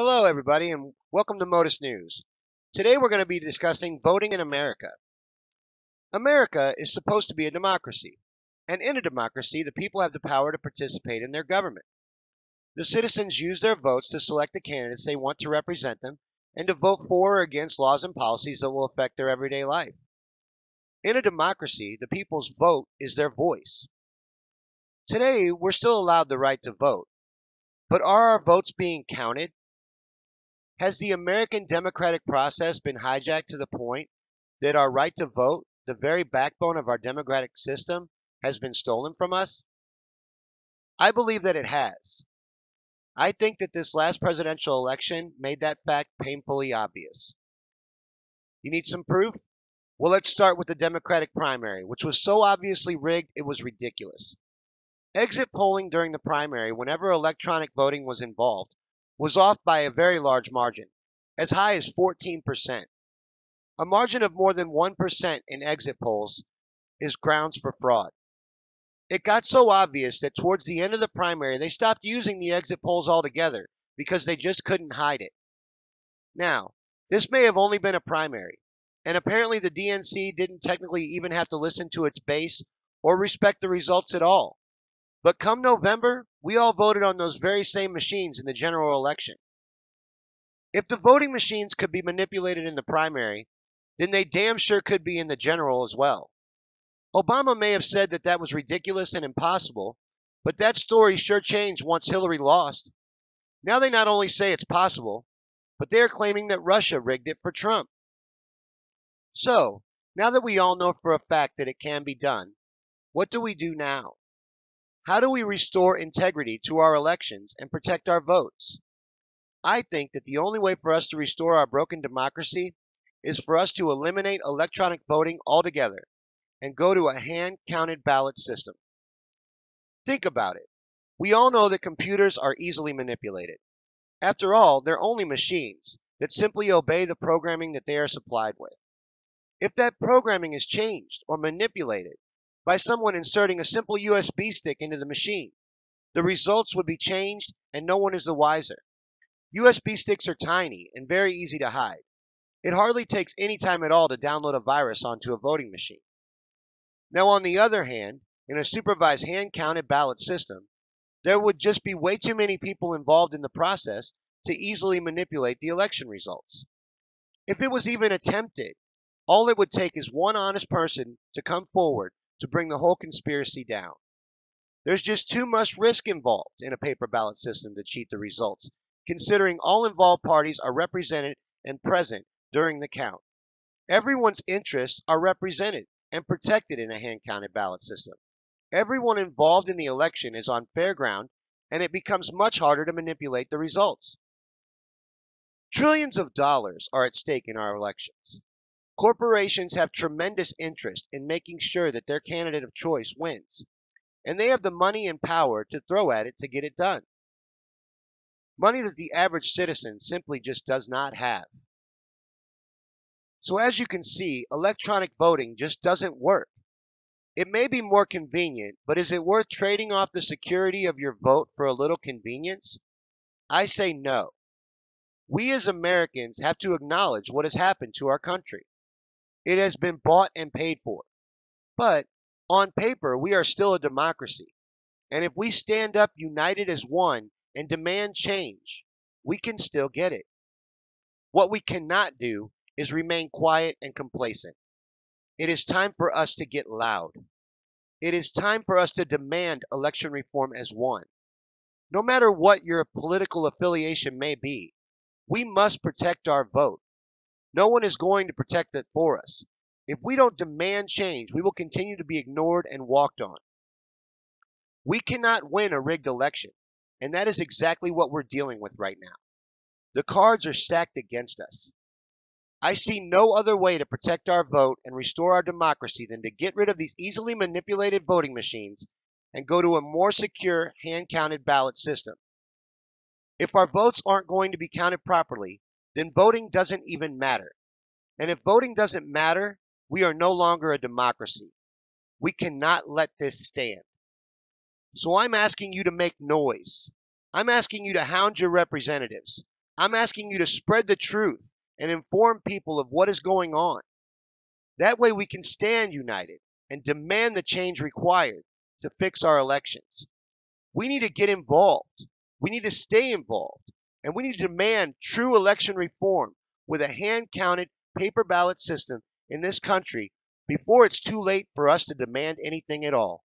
Hello, everybody, and welcome to MOTAS News. Today we're going to be discussing voting in America. America is supposed to be a democracy, and in a democracy, the people have the power to participate in their government. The citizens use their votes to select the candidates they want to represent them and to vote for or against laws and policies that will affect their everyday life. In a democracy, the people's vote is their voice. Today, we're still allowed the right to vote, but are our votes being counted? Has the American democratic process been hijacked to the point that our right to vote, the very backbone of our democratic system, has been stolen from us? I believe that it has. I think that this last presidential election made that fact painfully obvious. You need some proof? Well, let's start with the Democratic primary, which was so obviously rigged it was ridiculous. Exit polling during the primary, whenever electronic voting was involved, was off by a very large margin, as high as 14%. A margin of more than 1% in exit polls is grounds for fraud. It got so obvious that towards the end of the primary, they stopped using the exit polls altogether because they just couldn't hide it. Now, this may have only been a primary, and apparently the DNC didn't technically even have to listen to its base or respect the results at all. But come November, we all voted on those very same machines in the general election. If the voting machines could be manipulated in the primary, then they damn sure could be in the general as well. Obama may have said that that was ridiculous and impossible, but that story sure changed once Hillary lost. Now they not only say it's possible, but they are claiming that Russia rigged it for Trump. So, now that we all know for a fact that it can be done, what do we do now? How do we restore integrity to our elections and protect our votes? I think that the only way for us to restore our broken democracy is for us to eliminate electronic voting altogether and go to a hand-counted ballot system. Think about it. We all know that computers are easily manipulated. After all, they're only machines that simply obey the programming that they are supplied with. If that programming is changed or manipulated by someone inserting a simple USB stick into the machine, the results would be changed and no one is the wiser. USB sticks are tiny and very easy to hide. It hardly takes any time at all to download a virus onto a voting machine. Now, on the other hand, in a supervised hand-counted ballot system, there would just be way too many people involved in the process to easily manipulate the election results. If it was even attempted, all it would take is one honest person to come forward to bring the whole conspiracy down. There's just too much risk involved in a paper ballot system to cheat the results, considering all involved parties are represented and present during the count. Everyone's interests are represented and protected in a hand-counted ballot system. Everyone involved in the election is on fair ground, and it becomes much harder to manipulate the results. Trillions of dollars are at stake in our elections. Corporations have tremendous interest in making sure that their candidate of choice wins, and they have the money and power to throw at it to get it done. Money that the average citizen simply just does not have. So as you can see, electronic voting just doesn't work. It may be more convenient, but is it worth trading off the security of your vote for a little convenience? I say no. We as Americans have to acknowledge what has happened to our country. It has been bought and paid for. But on paper, we are still a democracy. And if we stand up united as one and demand change, we can still get it. What we cannot do is remain quiet and complacent. It is time for us to get loud. It is time for us to demand election reform as one. No matter what your political affiliation may be, we must protect our vote. No one is going to protect it for us. If we don't demand change, we will continue to be ignored and walked on. We cannot win a rigged election, and that is exactly what we're dealing with right now. The cards are stacked against us. I see no other way to protect our vote and restore our democracy than to get rid of these easily manipulated voting machines and go to a more secure hand-counted ballot system. If our votes aren't going to be counted properly, then voting doesn't even matter. And if voting doesn't matter, we are no longer a democracy. We cannot let this stand. So I'm asking you to make noise. I'm asking you to hound your representatives. I'm asking you to spread the truth and inform people of what is going on. That way we can stand united and demand the change required to fix our elections. We need to get involved. We need to stay involved. And we need to demand true election reform with a hand-counted paper ballot system in this country before it's too late for us to demand anything at all.